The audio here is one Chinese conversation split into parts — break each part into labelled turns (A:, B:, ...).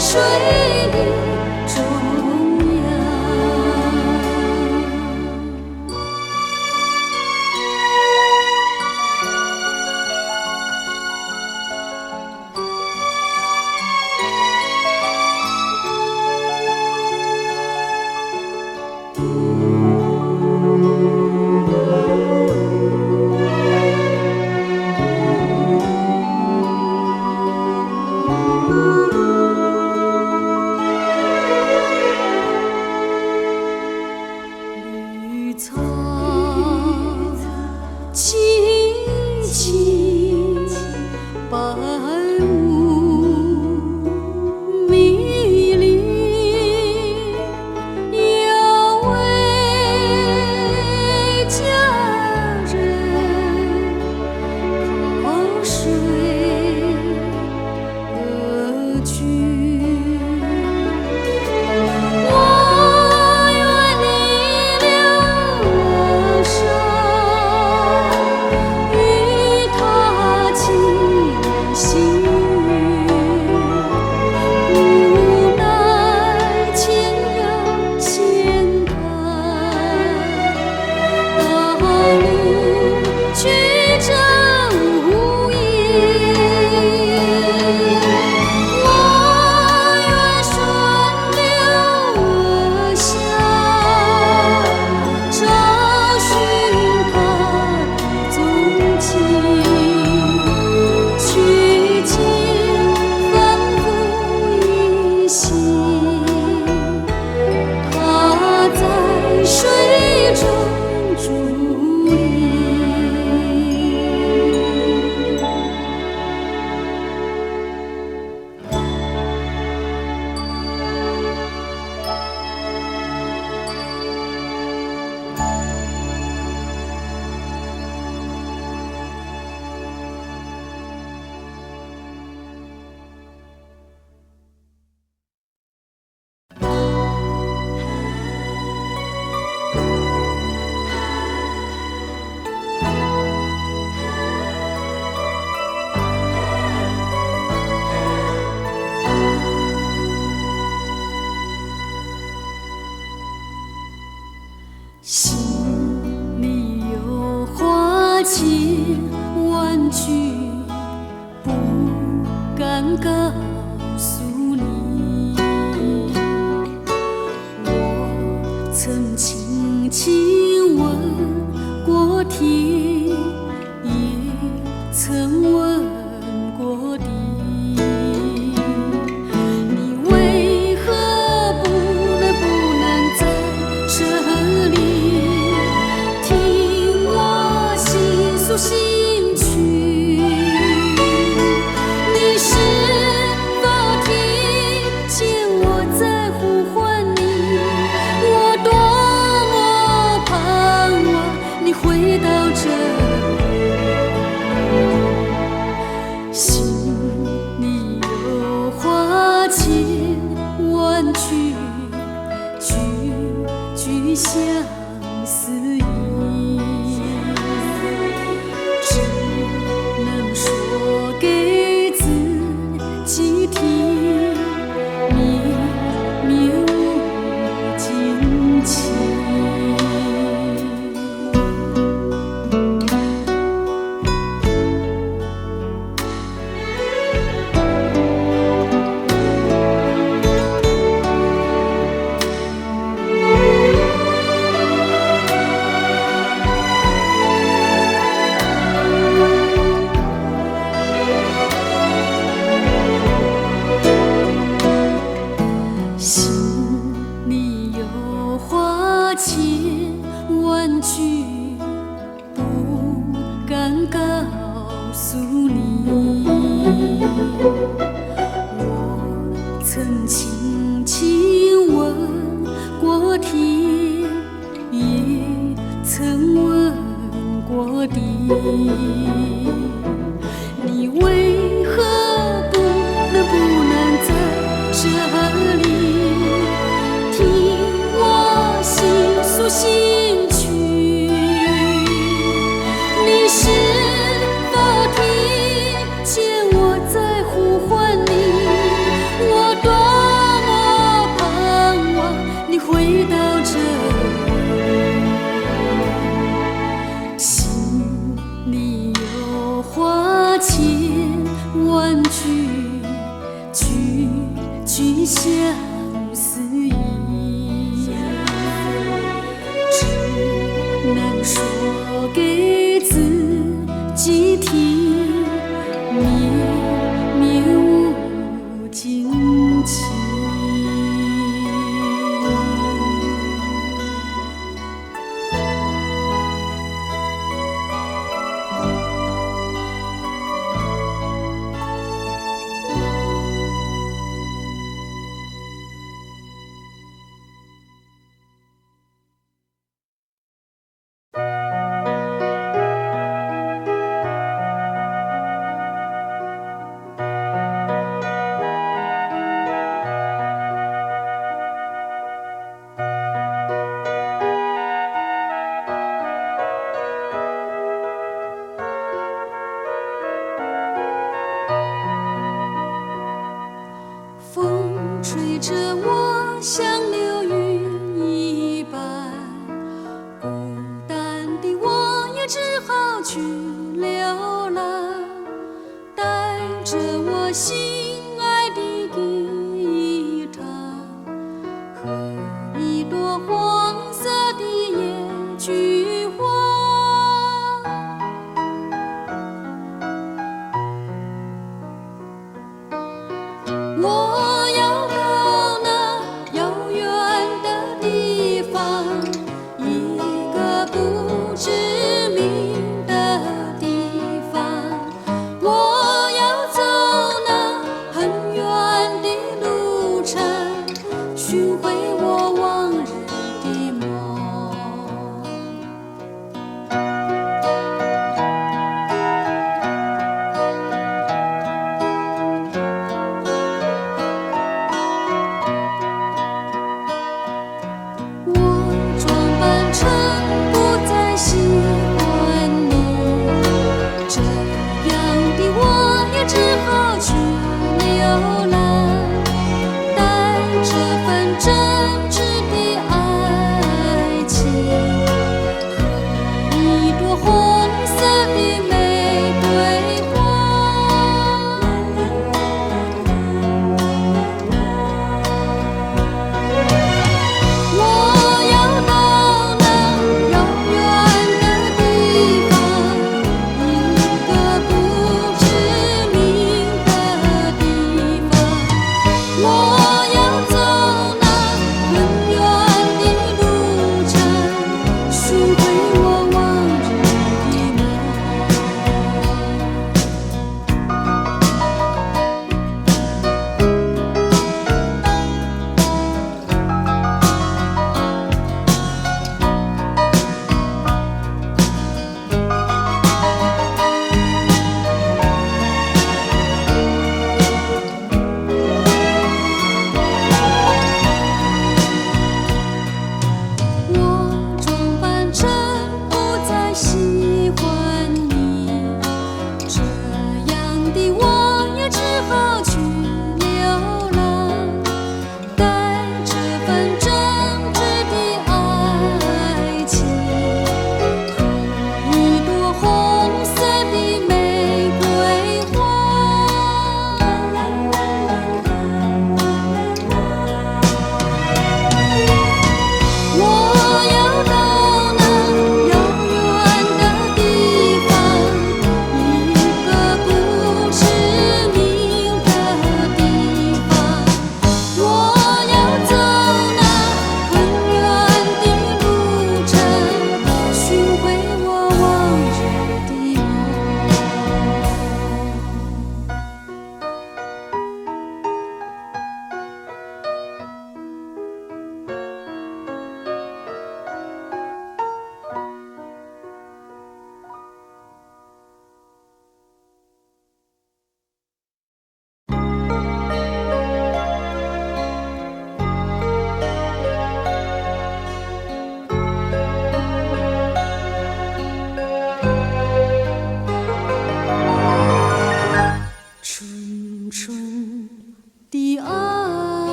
A: 水的中央。绿草萋萋，白雾迷离，要为家人靠水而居。我愿你留声，与他情心无奈前要险滩，道路曲折无言。我愿顺流而下，找寻他的踪迹，去见仿佛依稀，他在水中伫立。心里有话千万句，不敢告诉你。我曾轻轻吻过天，也曾吻过地。你为何不能在这里听我倾诉心曲？你是否听见我在呼唤你？我多么盼望你回到这里，心里有话千万句，句句相思意，只能说给自己听，绵绵无尽情。心里有话千万句，不敢告诉你。我曾轻轻吻过天，也曾吻过地。你为何不能在这里听我倾诉心曲？你是否听见我在呼唤你？我多相思意，只能说给自己听，绵绵无尽情。风吹着我像流云一般，孤单的我也只好去流浪，带着我心爱的吉他和一朵黄色的野菊花。我要到那遥远的地方，一个不知名的地方。我要走那很远的路程，寻回我往日的梦。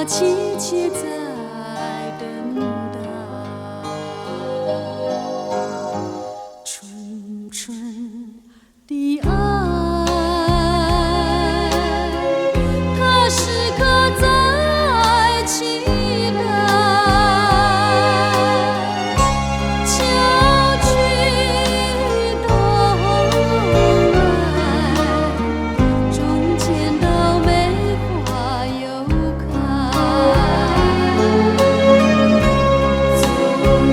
A: 妻妾在等待，纯纯的爱，他时刻在期待，秋去冬来，终见到梅花又开。纵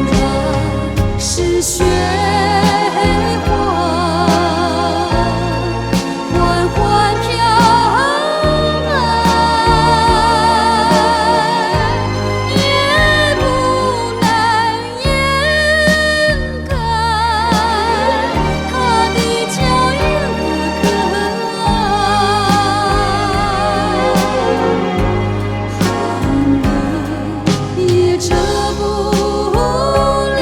A: 然是雪花缓缓飘来，也不难掩盖他的娇艳和可爱。寒冷也遮不了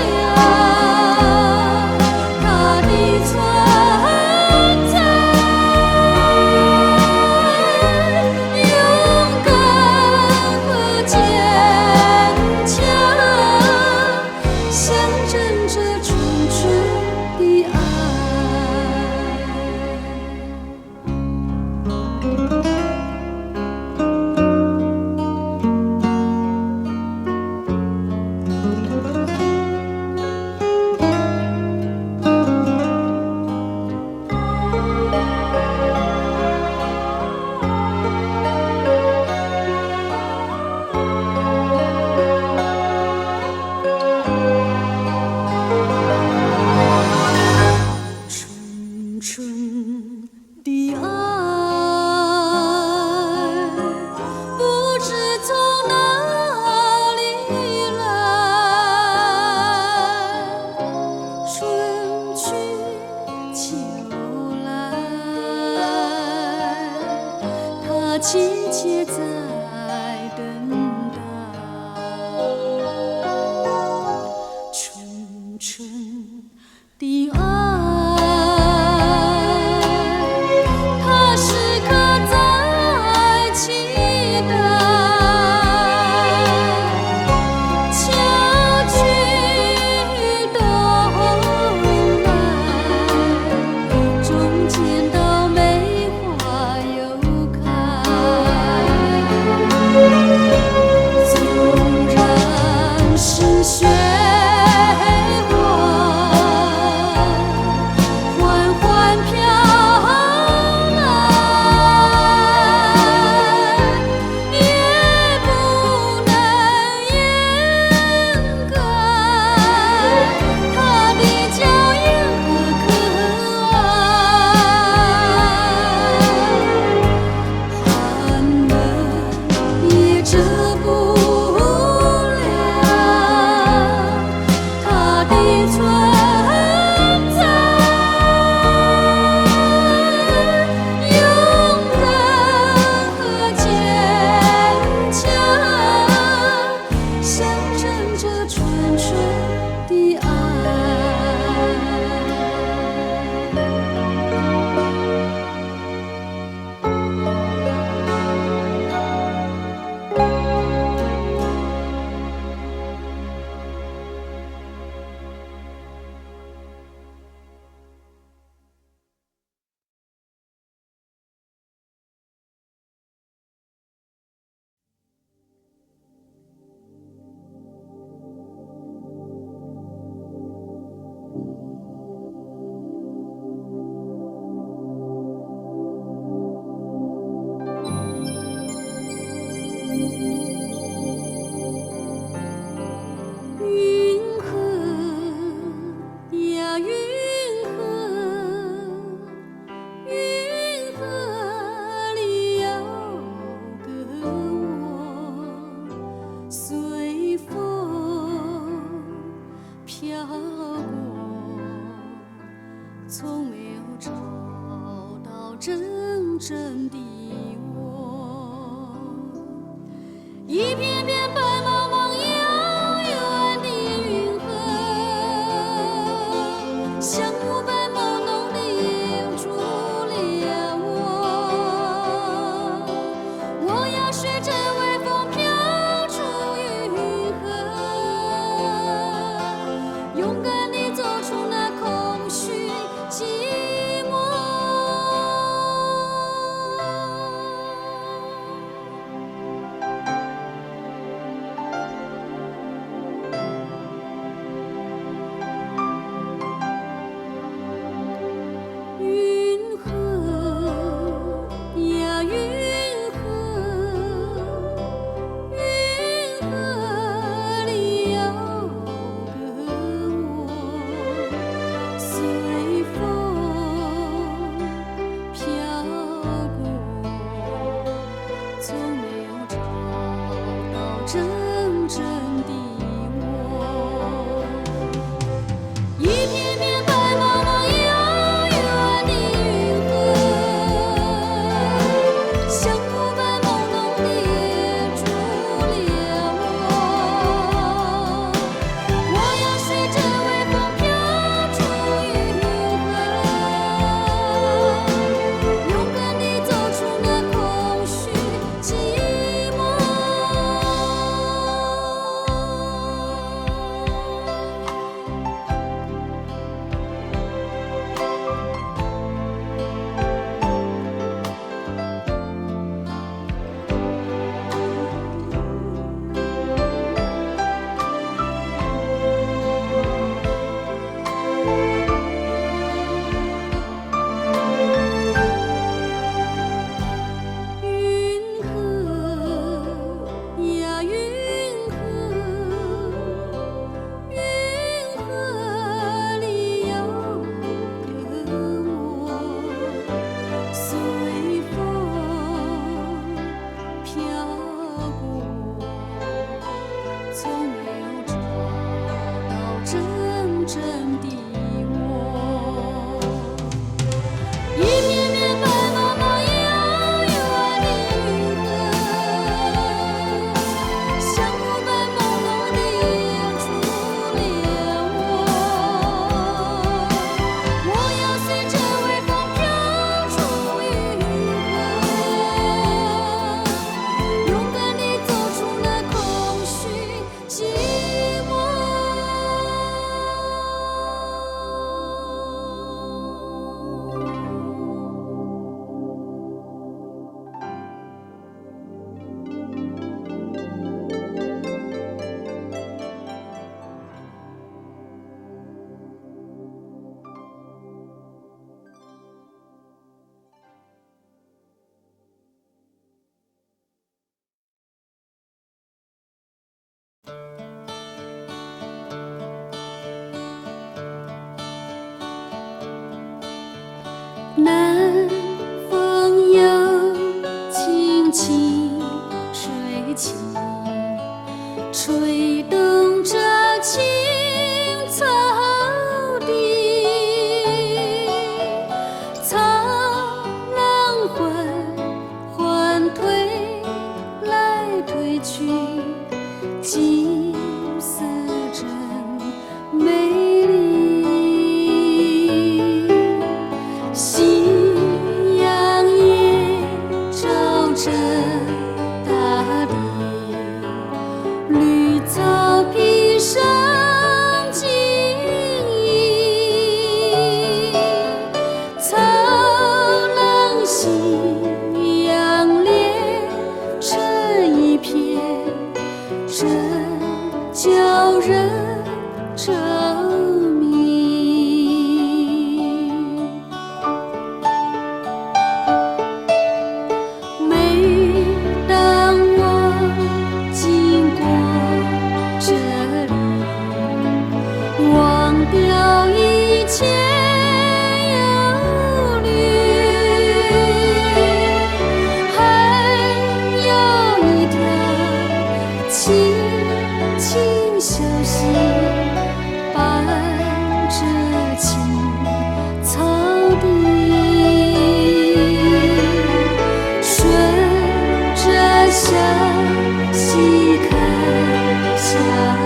A: 他的存在，勇敢和坚强，象征着纯纯的爱。纯纯的爱，不知从哪里来，春去秋来，他妻妾在等待，纯纯的爱，他时刻在期待，秋去冬来，终见到梅花又开。纵然是雪花缓缓飘来，也不难掩盖他的娇艳和可爱。寒冷也遮不了他的存在，勇敢和坚强，象征着纯纯的爱。云河呀云河，云河里有个我，随风飘过，从没有找到真正的我。一片片白茫茫遥远的云河，像雾般朦胧地掩住了我。我要学着微风飘着大地，绿草披上晶莹，苍狼夕阳连成一片，真叫人着迷。每当我经过这里，忘掉一切忧虑，还有一条清清小溪伴着青草地，顺着小溪看下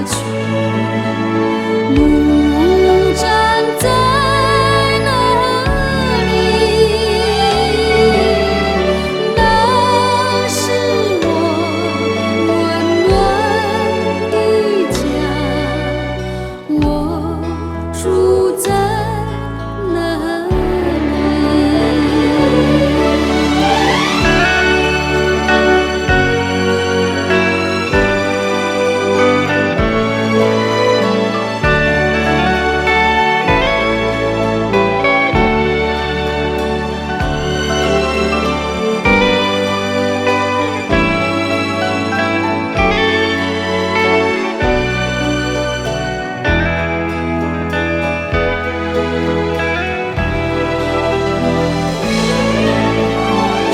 A: 去，木站在那里，那是我温暖的家，我住在那里。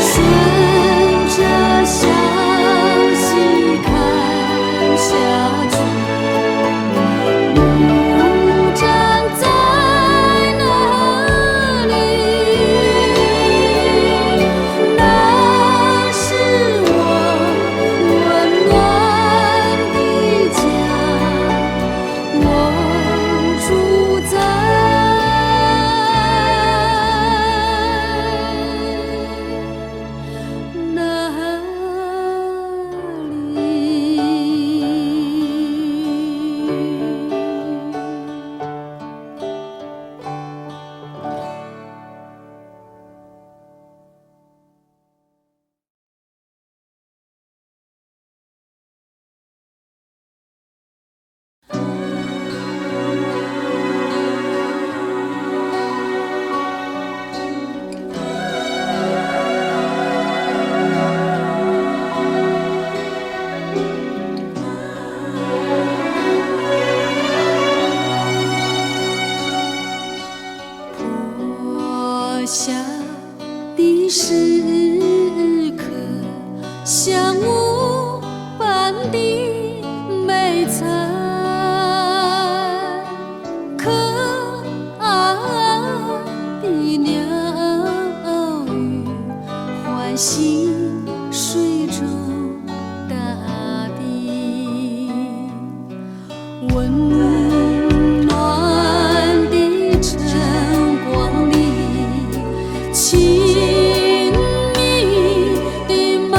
A: 顺着小溪看下去，木站在那里，那是我温暖的家，我住在那里。破晓的时刻，像雾般的美彩，可爱的鸟语唤醒水中大地，温暖的晨光里，亲密的漫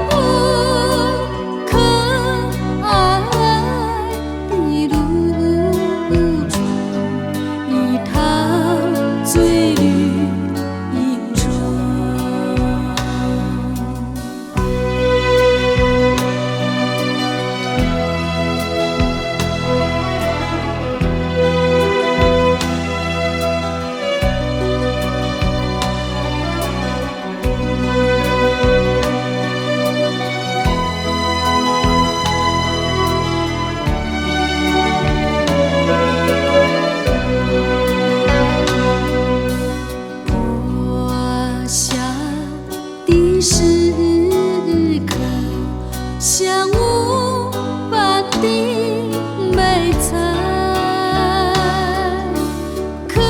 A: 步，可爱的露珠，一趟醉绿影中。破晓的时刻，像雾般的美彩，可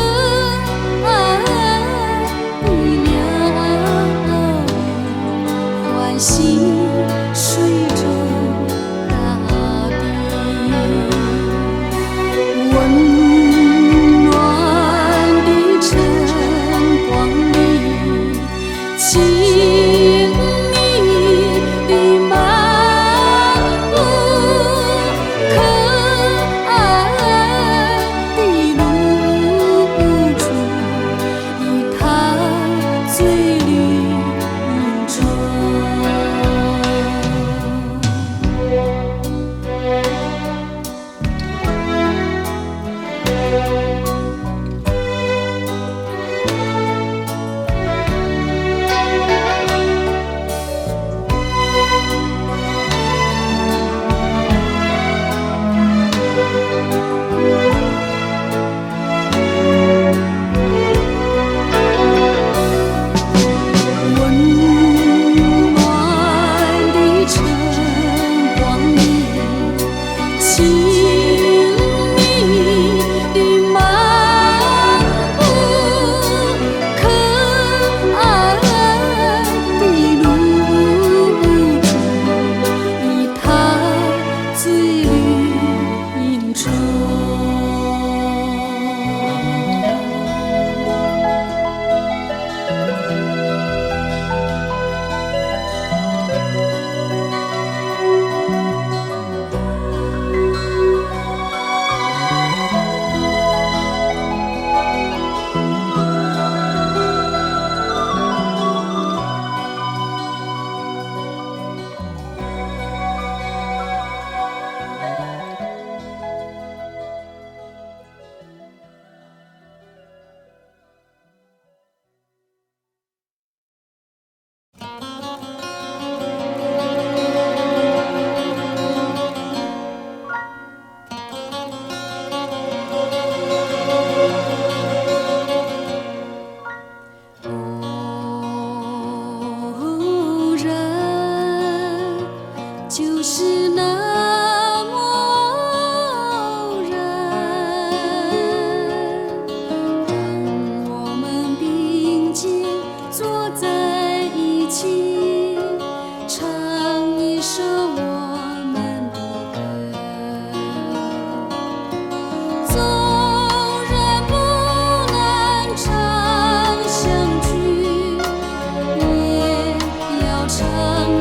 A: 爱的鸟语唤醒水中大地，温暖的晨光里，亲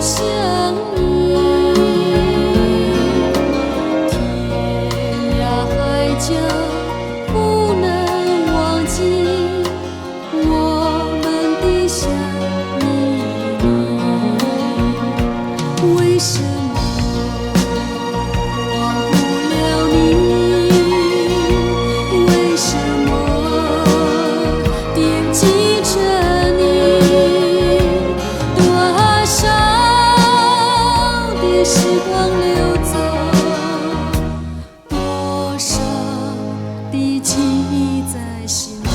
A: 相依，天涯海角不能忘记我们的相依。为什么忘不了你？为什么惦记着你？多少的时光流走，多少的记忆在心头。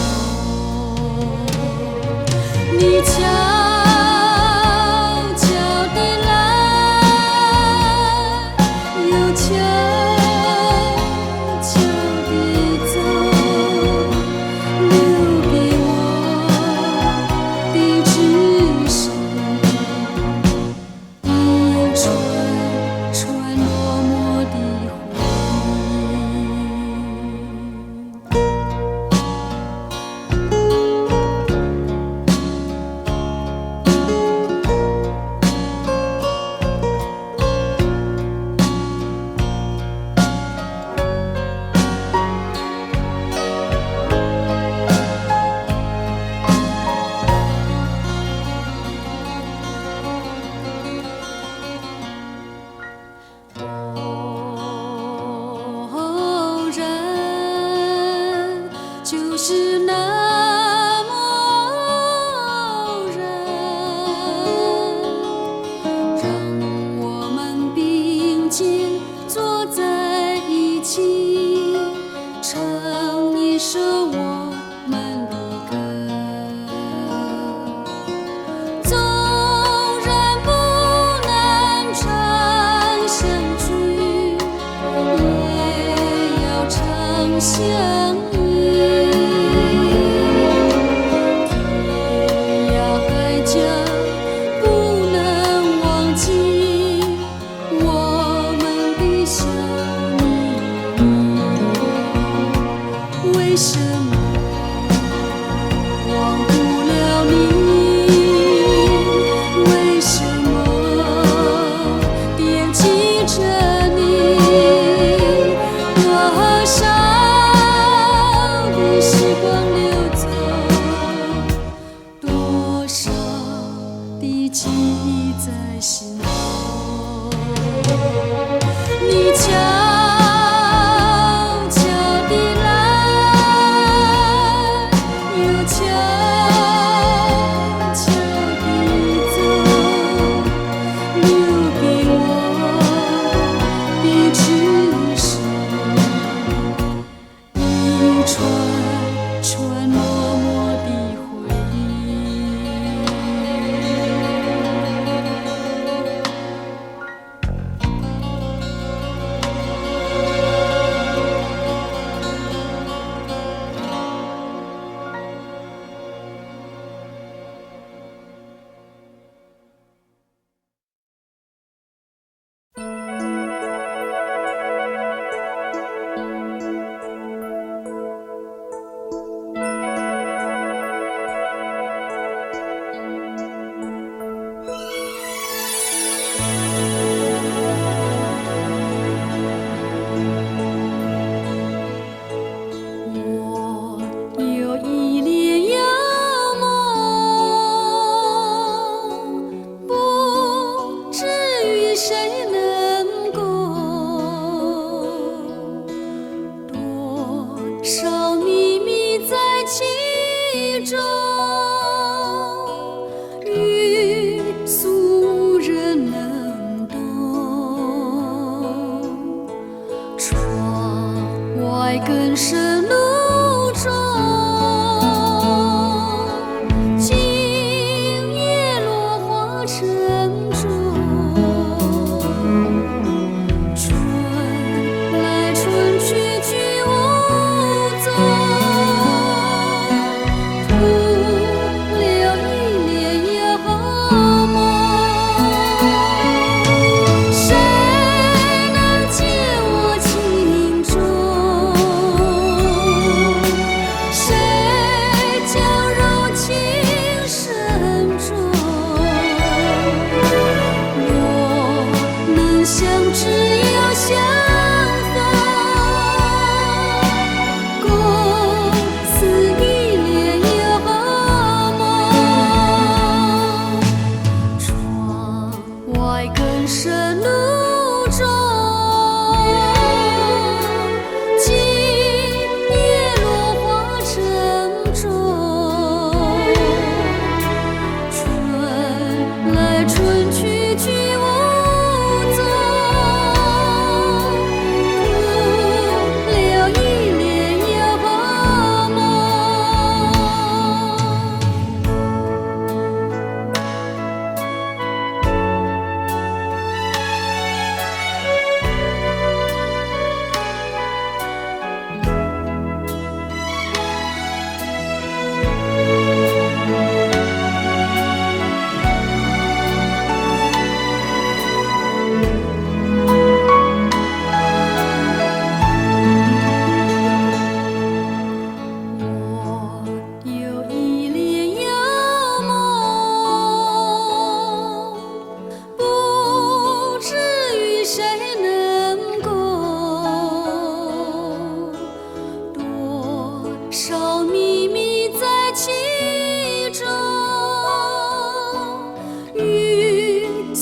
A: 你悄悄地来，又悄悄地走，留给我的只是一串串落寞的回偶然，就是那么偶然，让我们并肩坐在一起，唱一首我们的歌。纵然不能常相聚，也要常相依。天涯海角不能忘记我们的相依。为什么忘不了你？为什么惦记着你？多少的时光流走，多少的记忆在心头。你悄悄地来，又悄悄地走，留给我的只是一串串落寞的回忆。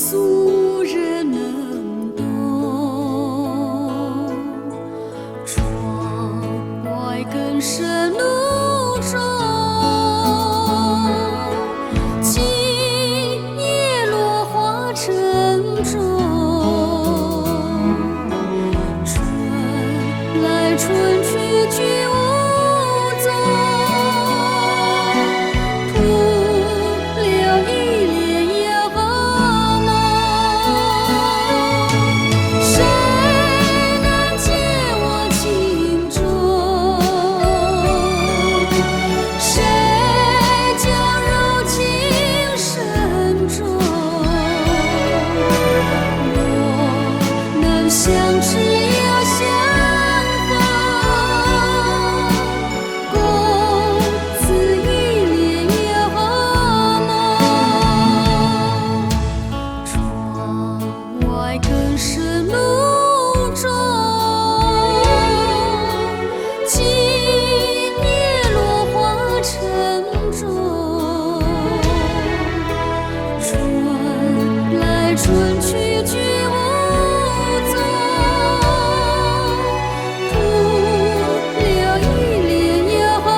A: 俗人能懂。窗外更深怒中，今夜落花沉重。春来春去君无踪，徒留一帘幽梦。谁能解我情衷？谁将柔情深重？若能相知又相逢，共此一帘幽梦。窗外更深怒中，今夜落花沉重。春来春去君无踪，徒留一帘幽梦。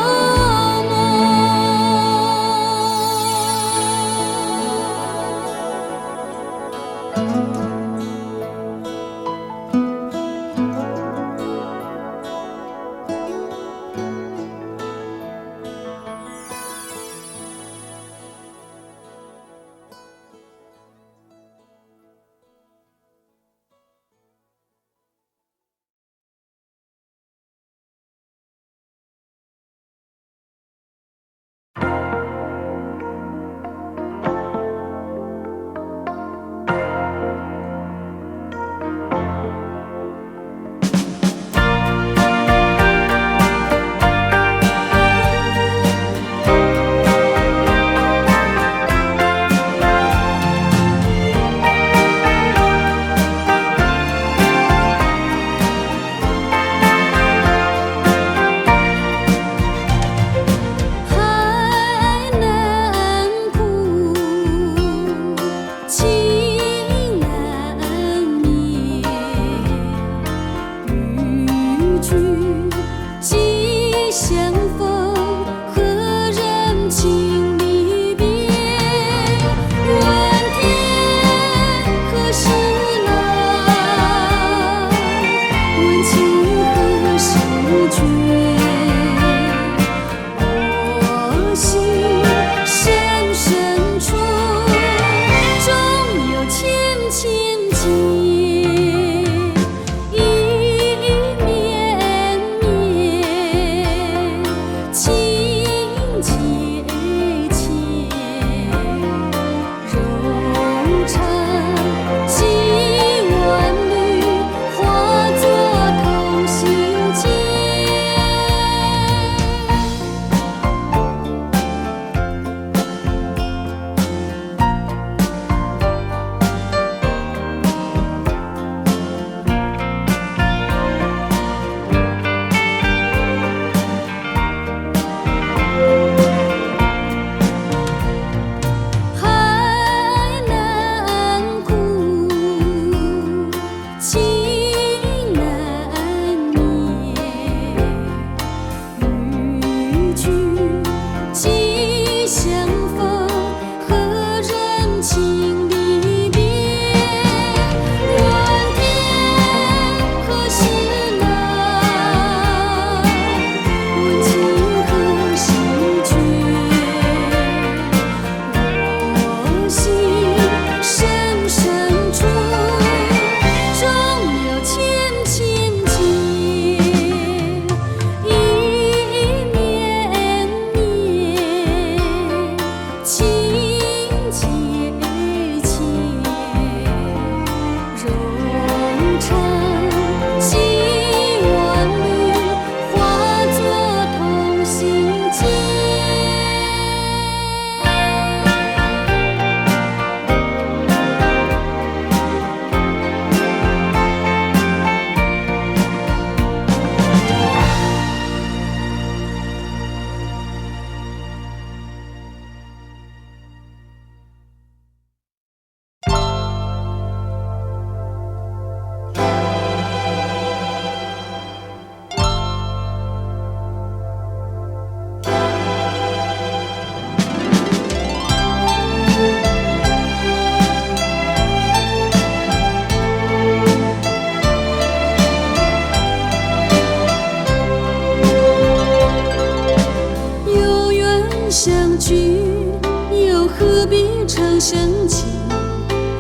A: 想起，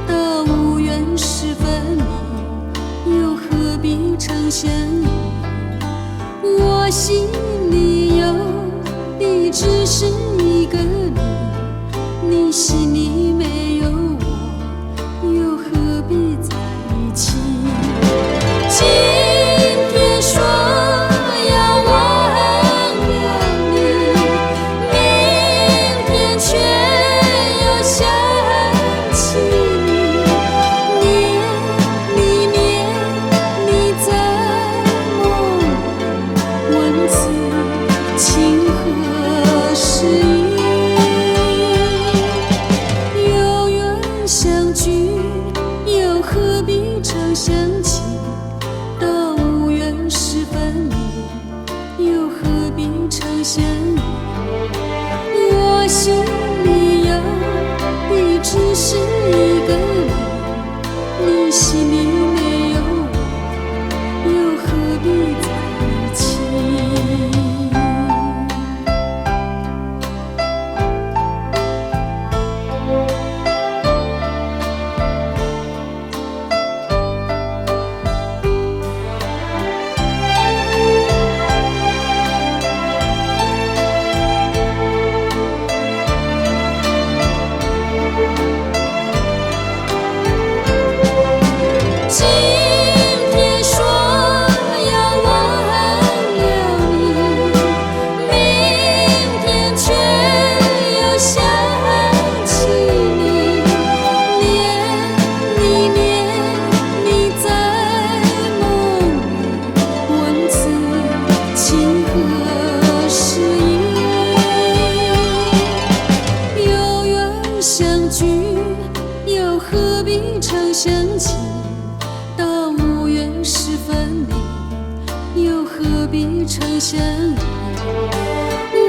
A: 到无缘时分离，又何必常相依？我心里有的只是一个你，你心里没有我，又何必在一起？今天说要忘了你，明天却又想起你。念里面你在梦里，文字情何时已？有缘相聚，又何必常想起？到无缘时分离，又何必常相依？我心里有的只是一个你，你心里没有我，又何必在一起？今天说要忘了你，明天却又想起你。念里面你在梦里，文字情何时已？有缘相聚，又何必常想起？到无缘时分离，又何必常相依？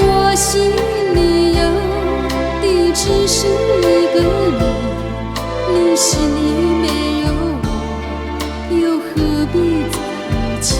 A: 我心里有的只是一个你，你心里没有我，又何必在一起？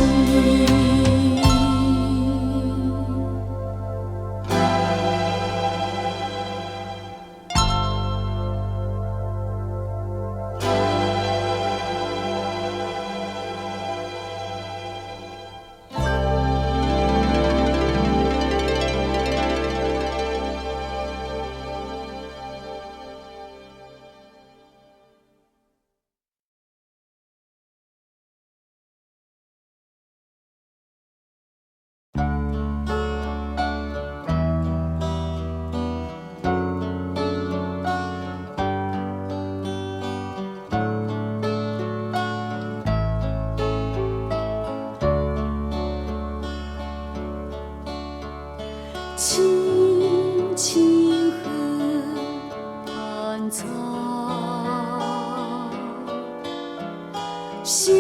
A: 青青河畔草，香